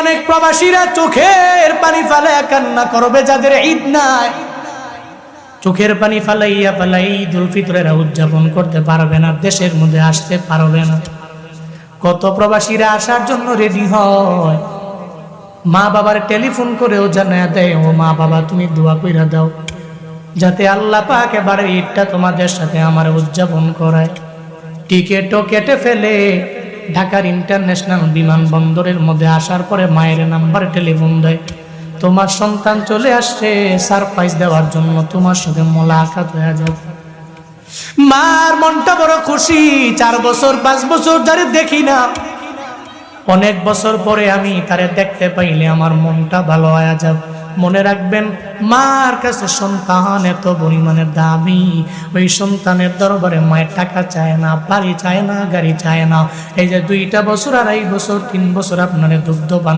অনেক প্রবাসীরা চোখের পানি ফেলে কান্না করবে, যাদের ঈদ নাই চোখের পানি ফালাইয়া ফালাই ঈদুল ফিতরেরা উদযাপন করতে পারবে না, দেশের মধ্যে আসতে পারবে না। কত প্রবাসীরা আসার জন্য রেডি হয়, মা বাবার টেলিফোন করেও জানায় দেয়, ও মা বাবা তুমি দোয়া কইরা দাও যাতে আল্লাহ পাক এবারে ঈদটা তোমাদের সাথে আমার উদযাপন করায়। টিকেটও কেটে ফেলে ঢাকার ইন্টারন্যাশনাল বিমানবন্দরের মধ্যে আসার পরে মায়ের নাম্বার টেলিফোন দেয়, তোমার সন্তান চলে আসছে সারপ্রাইজ দেওয়ার জন্য, তোমার সাথে মোলাকাত হয়ে যাবে। মার মনটা বড় খুশি, 4 বছর 5 বছর ধরে দেখি না, অনেক বছর পরে আমি তারে দেখতে পাইলে আমার মনটা ভালো হয়ে যাবে। মনে রাখবেন, মার কাছে সন্তান এত পরিমাণে দামি, ওই সন্তানের দরবারে মায়ের টাকা চায় না, বাড়ি চায় না, গাড়ি চায় না। এই যে 2টা বছর 2.5 বছর 3 বছর আপনার দুগ্ধ